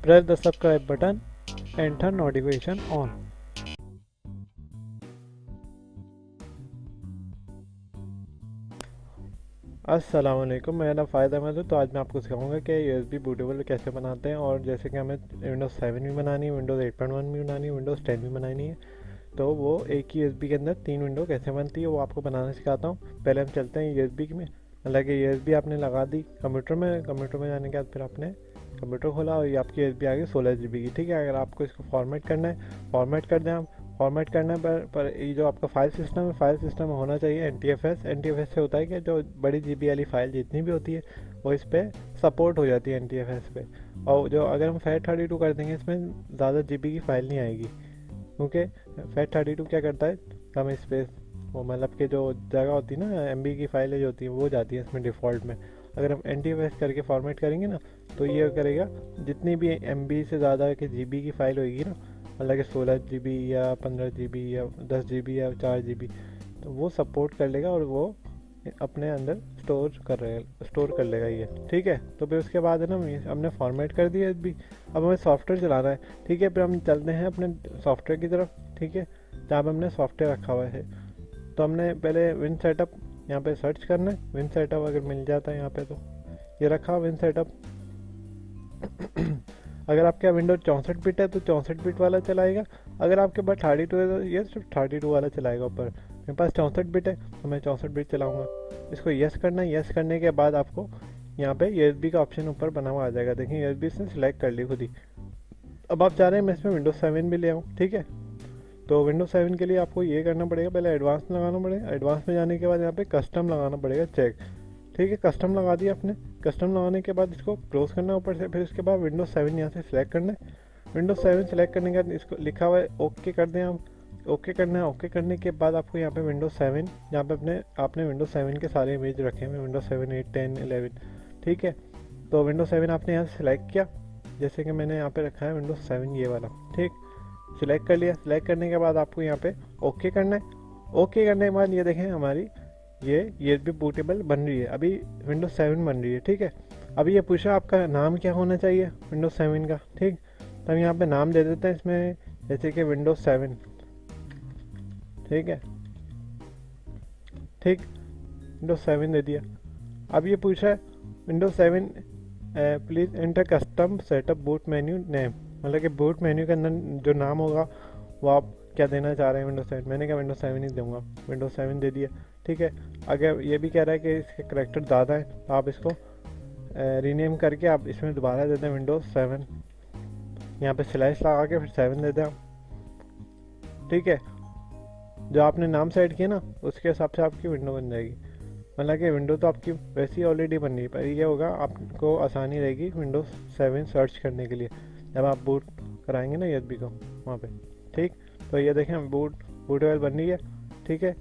Press the subscribe button and turn notification on. अस्सलाम वालेकुम, मेरा नाम फ़ायदा अहमद है। तो आज मैं आपको सिखाऊंगा कि USB बूटेबल कैसे बनाते हैं। और जैसे कि हमें विंडोज़ 7 भी बनानी है, विंडोज़ 8.1 भी बनानी है, विंडोज़ 10 भी बनानी है, तो वो एक ही USB के अंदर 3 विंडो कैसे बनती है वो आपको बनाना सिखाता हूँ। पहले हम चलते हैं USB में। मतलब कि USB आपने लगा दी कंप्यूटर में जाने के बाद फिर आपने कंप्यूटर खोला और ये आपकी USB आ गई 16 GB की। ठीक है, अगर आपको इसको फॉर्मेट करना है, फॉर्मेट कर दें आप। फॉर्मेट करने पर ये जो आपका फाइल सिस्टम होना चाहिए एन टी एफ एस से होता है कि जो बड़ी GB वाली फ़ाइल जितनी भी होती है वो इस पर सपोर्ट हो जाती है NTFS पे। और जो अगर हम FAT32 कर देंगे इसमें ज़्यादा GB की फ़ाइल नहीं आएगी, क्योंकि FAT32 क्या करता है, कम स्पेस, वो मतलब कि जो जगह होती है ना MB की फाइलें जो होती हैं वो जाती है इसमें डिफ़ॉल्ट में। अगर हम NTFS करके फॉर्मेट करेंगे ना तो ये करेगा जितनी भी MB से ज़्यादा की GB की फ़ाइल होगी ना, मतलब कि 16 GB या 15 GB या 10 GB या 4 GB, तो वो सपोर्ट कर लेगा और वो अपने अंदर स्टोर कर लेगा ये। ठीक है, तो फिर उसके बाद है ना हमने फॉर्मेट कर दिया भी। अब हमें सॉफ्टवेयर चलाना है। ठीक है, फिर हम चलते हैं अपने सॉफ्टवेयर की तरफ। ठीक है, जहाँ पर हमने सॉफ्टवेयर रखा हुआ है, तो हमने पहले विन सेटअप यहाँ पे सर्च करना है। विन सेटअप अगर मिल जाता है यहाँ पे, तो ये रखा विन सेटअप। अगर आपके विंडोज 64 बिट है तो 64 बिट वाला चलाएगा। अगर आपके पास 32 है तो ये सिर्फ 32 वाला चलाएगा। ऊपर मेरे पास 64 बिट है तो मैं 64 बिट चलाऊँगा। इसको यस करना है। यस करने के बाद आपको यहाँ पे USB का ऑप्शन ऊपर बना हुआ आ जाएगा। देखिए USB से सिलेक्ट कर ली खुद ही। अब आप चाह रहे हैं मैं इसमें विंडोज 7 भी ले आऊँ। ठीक है, तो विंडोज 7 के लिए आपको ये करना पड़ेगा, पहले एडवांस लगाना पड़ेगा। एडवांस में जाने के बाद यहाँ पे कस्टम लगाना पड़ेगा, चेक। ठीक है, कस्टम लगा दिया आपने। कस्टम लगाने के बाद इसको क्लोज करना है ऊपर से। फिर उसके बाद विंडोज 7 यहाँ से सिलेक्ट करना है। विंडोज 7 सेलेक्ट करने के बाद इसको लिखा हुआ है ओके कर दें आप। ओके करना है। ओके करने के बाद आपको यहाँ पे विंडोज 7, यहाँ पे आपने विंडोज 7 के सारे इमेज रखे हैं, विंडोज 7, 8, 10, 11। ठीक है, तो विंडोज 7 आपने यहाँ से सिलेक्ट किया, जैसे कि मैंने यहाँ पे रखा है विंडोज 7 ये वाला। ठीक, सिलेक्ट कर लिया। सिलेक्ट करने के बाद आपको यहाँ पे ओके करना है। ओके करने के बाद ये देखें हमारी ये भी बूटेबल बन रही है। अभी विंडोज 7 बन रही है। ठीक है, अभी ये पूछा आपका नाम क्या होना चाहिए विंडोज 7 का। ठीक, तो हम यहाँ पे नाम दे देते हैं इसमें, जैसे कि विंडोज 7। ठीक है, ठीक, विंडोज 7 दे दिया। अब ये पूछा है Windows 7 please enter custom setup boot menu name, मतलब कि बूट मेन्यू के अंदर जो नाम होगा वो आप क्या देना चाह रहे हैं विंडोज 7। मैंने कहा विंडोज 7 ही दूंगा, विंडोज 7 दे दिया। ठीक है, अगर ये भी कह रहा है कि इसके करेक्टर ज़्यादा है तो आप इसको रीनेम करके आप इसमें दोबारा दे दें विंडोज 7। यहाँ पे स्लैश लगा के फिर 7 दे दें आप। ठीक है, जो आपने नाम सेट किया ना उसके हिसाब से आपकी विंडो बन जाएगी। मतलब कि विंडो तो आपकी वैसे ही ऑलरेडी बन रही है, पर ये होगा आपको आसानी रहेगी विंडोज 7 सर्च करने के लिए जब आप बूट कराएंगे ना USB को वहाँ पे। ठीक, तो ये देखें बूटेबल बन रही है। ठीक है,